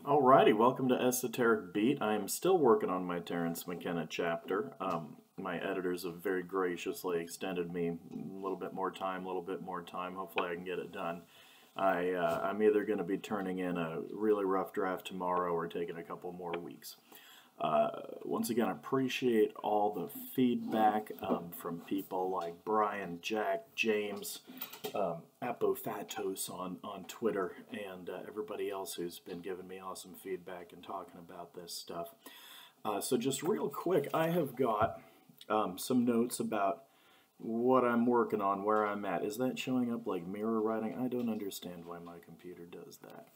Alrighty, welcome to Esoteric Beat. I am still working on my Terence McKenna chapter. My editors have very graciously extended me a little bit more time. Hopefully I can get it done. I'm either going to be turning in a really rough draft tomorrow or taking a couple more weeks. Once again, I appreciate all the feedback from people like Brian, Jack, James, Apophatos on Twitter, and everybody else who's been giving me awesome feedback and talking about this stuff. So just real quick, I have got some notes about what I'm working on, where I'm at. Is that showing up like mirror writing? I don't understand why my computer does that.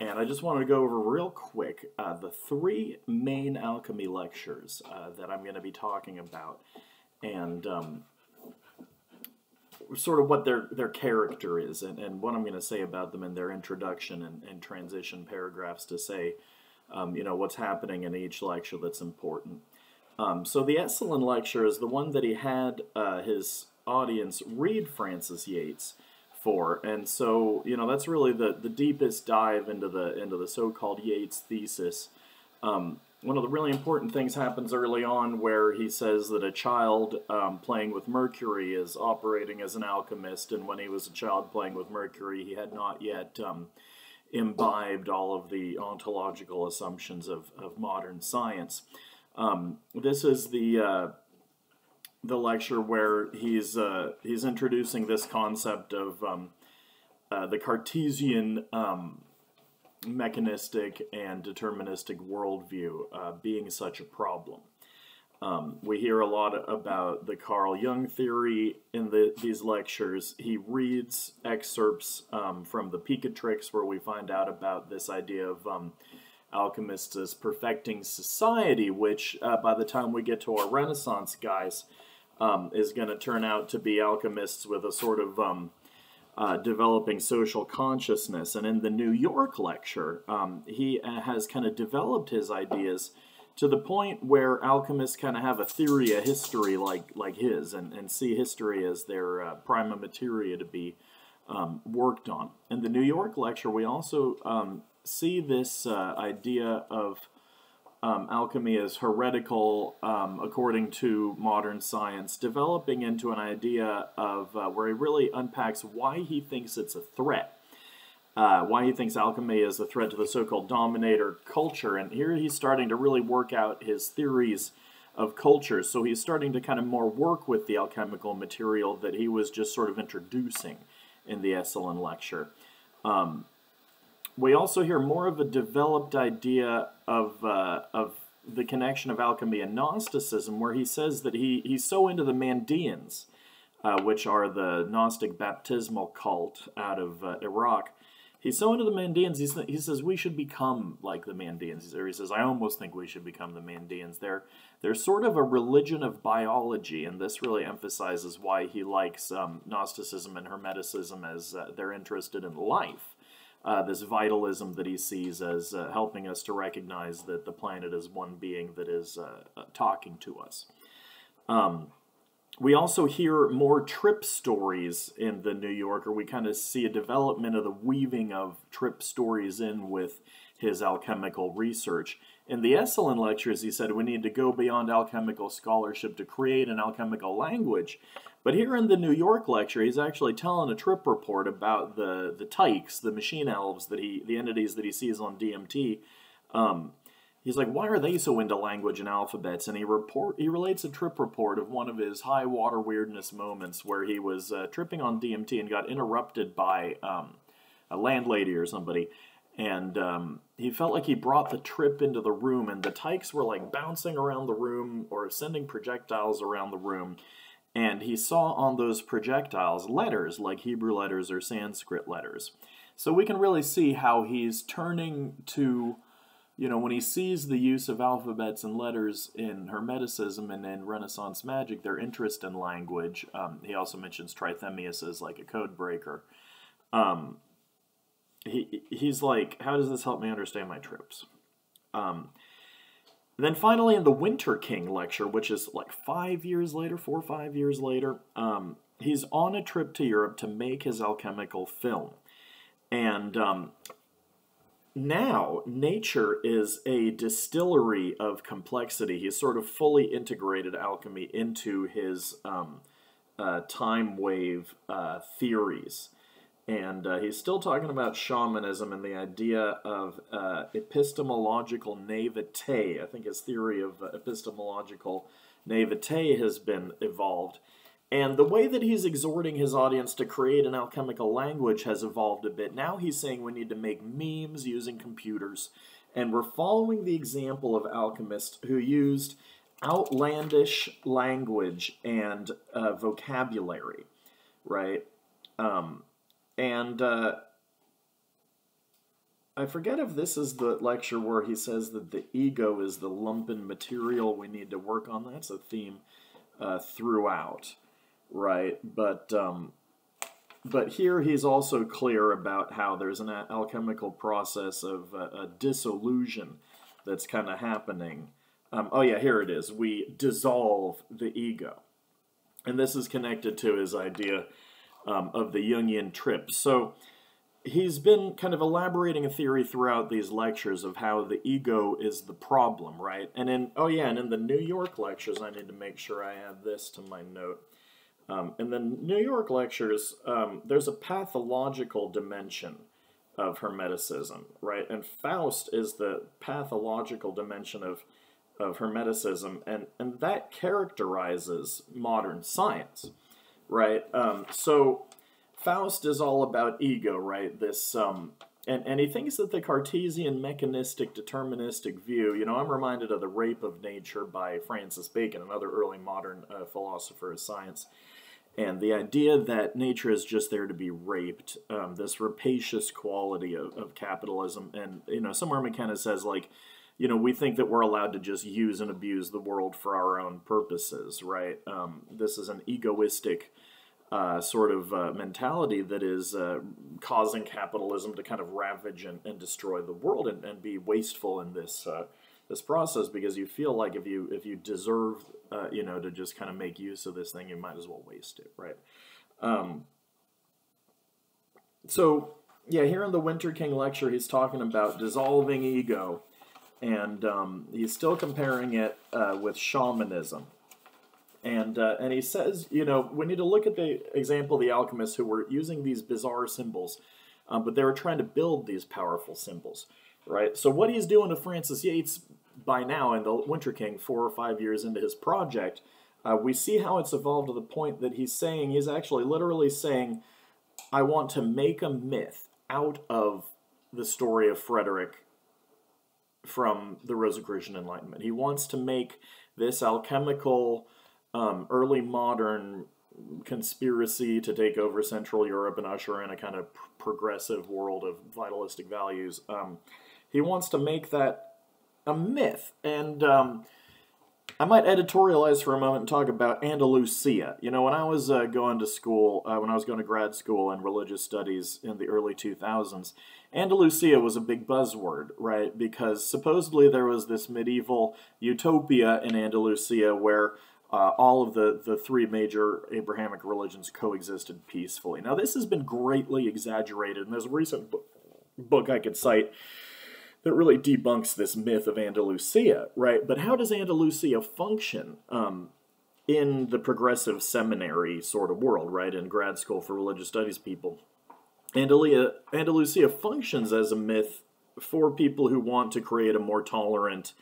And I just wanted to go over real quick the three main alchemy lectures that I'm going to be talking about, and sort of what their character is, and what I'm going to say about them in their introduction and transition paragraphs to say, you know, what's happening in each lecture that's important. So the Esalen lecture is the one that he had his audience read Frances Yates for, and so, you know, that's really the deepest dive into the so-called Yates thesis. One of the really important things happens early on where he says that a child playing with mercury is operating as an alchemist, and when he was a child playing with mercury, he had not yet imbibed all of the ontological assumptions of modern science. This is the lecture where he's introducing this concept of the Cartesian mechanistic and deterministic worldview being such a problem. We hear a lot about the Carl Jung theory in these lectures. He reads excerpts from the Picatrix, where we find out about this idea of alchemists as perfecting society, which by the time we get to our Renaissance guys is going to turn out to be alchemists with a sort of developing social consciousness. And in the New York lecture, he has kind of developed his ideas to the point where alchemists kind of have a theory, a history like his, and see history as their prima materia to be worked on. In the New York lecture, we also see this idea of alchemy as heretical according to modern science, developing into an idea of where he really unpacks why he thinks it's a threat, why he thinks alchemy is a threat to the so-called dominator culture. And here he's starting to really work out his theories of culture. So he's starting to kind of more work with the alchemical material that he was just sort of introducing in the Esalen lecture. We also hear more of a developed idea of the connection of alchemy and Gnosticism, where he says that he's so into the Mandaeans, which are the Gnostic baptismal cult out of Iraq. He's so into the Mandaeans, he says we should become like the Mandaeans. He says, I almost think we should become the Mandaeans. They're sort of a religion of biology, and this really emphasizes why he likes Gnosticism and Hermeticism, as they're interested in life. This vitalism that he sees as helping us to recognize that the planet is one being that is talking to us. We also hear more trip stories in the New Yorker. We kind of see a development of the weaving of trip stories in with his alchemical research. In the Esalen lectures, he said we need to go beyond alchemical scholarship to create an alchemical language. But here in the New York lecture, he's actually telling a trip report about the tykes, the machine elves, the entities that he sees on DMT. He's like, why are they so into language and alphabets? And he relates a trip report of one of his high water weirdness moments where he was tripping on DMT and got interrupted by a landlady or somebody. And he felt like he brought the trip into the room, and the tykes were like bouncing around the room or sending projectiles around the room. And he saw on those projectiles letters, like Hebrew letters or Sanskrit letters. So we can really see how he's turning to, you know, when he sees the use of alphabets and letters in Hermeticism and in Renaissance magic, their interest in language. He also mentions Trithemius as like a code breaker. He's like, how does this help me understand my trips? Then finally in the Winter King lecture, which is like 4 or 5 years later, he's on a trip to Europe to make his alchemical film. And now nature is a distillery of complexity. He's sort of fully integrated alchemy into his time wave theories. And he's still talking about shamanism and the idea of epistemological naivete. I think his theory of epistemological naivete has been evolved. And the way that he's exhorting his audience to create an alchemical language has evolved a bit. Now he's saying we need to make memes using computers. And we're following the example of alchemists who used outlandish language and vocabulary, right? I forget if this is the lecture where he says that the ego is the lumpen material we need to work on. That's a theme throughout, right? But here he's also clear about how there's an alchemical process of a dissolution that's kind of happening. Oh yeah, here it is. We dissolve the ego. And this is connected to his idea of the Jungian trip. So he's been kind of elaborating a theory throughout these lectures of how the ego is the problem, right? And in the New York lectures, I need to make sure I add this to my note. In the New York lectures, there's a pathological dimension of Hermeticism, right? And Faust is the pathological dimension of Hermeticism, and that characterizes modern science, right? So Faust is all about ego, right? This and he thinks that the Cartesian mechanistic deterministic view, you know, I'm reminded of The Rape of Nature by Francis Bacon, another early modern philosopher of science. And the idea that nature is just there to be raped, this rapacious quality of capitalism. And, you know, somewhere McKenna says, like, you know, we think that we're allowed to just use and abuse the world for our own purposes, right? This is an egoistic sort of mentality that is causing capitalism to kind of ravage and destroy the world and be wasteful in this this process, because you feel like if you deserve you know, to just kind of make use of this thing, you might as well waste it, right? So yeah, here in the Winter King lecture, he's talking about dissolving ego, and he's still comparing it with shamanism. And he says, you know, we need to look at the example of the alchemists who were using these bizarre symbols, but they were trying to build these powerful symbols, right? So what he's doing to Frances Yates by now in the Winter King, 4 or 5 years into his project, we see how it's evolved to the point that he's actually literally saying, I want to make a myth out of the story of Frederick from the Rosicrucian Enlightenment. He wants to make this alchemical early modern conspiracy to take over Central Europe and usher in a kind of progressive world of vitalistic values. He wants to make that a myth. And I might editorialize for a moment and talk about Andalusia. You know, when I was going to school, when I was going to grad school in religious studies in the early 2000s, Andalusia was a big buzzword, right? Because supposedly there was this medieval utopia in Andalusia where all of the three major Abrahamic religions coexisted peacefully. Now, this has been greatly exaggerated, and there's a recent book I could cite that really debunks this myth of Andalusia, right? But how does Andalusia function in the progressive seminary sort of world, right? In grad school for religious studies people. Andalusia functions as a myth for people who want to create a more tolerant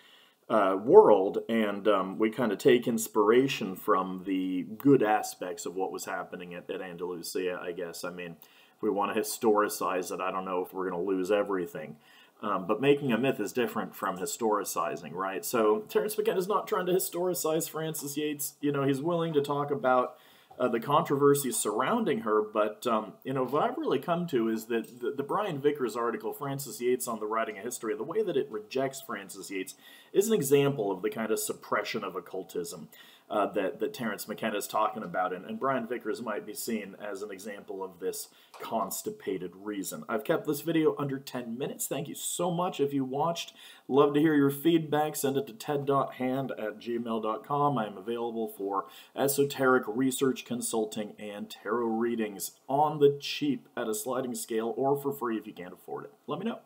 world, and we kind of take inspiration from the good aspects of what was happening at Andalusia, I guess. I mean, if we want to historicize it, I don't know if we're going to lose everything. But making a myth is different from historicizing, right? So Terence McKenna is not trying to historicize Frances Yates. You know, he's willing to talk about the controversy surrounding her, but, you know, what I've really come to is that the Brian Vickers article, Frances Yates on the Writing of History, the way that it rejects Frances Yates is an example of the kind of suppression of occultism that Terence McKenna is talking about, and Brian Vickers might be seen as an example of this constipated reason. I've kept this video under 10 minutes. Thank you so much if you watched. Love to hear your feedback. Send it to ted.hand@gmail.com. I am available for esoteric research consulting and tarot readings on the cheap at a sliding scale or for free if you can't afford it. Let me know.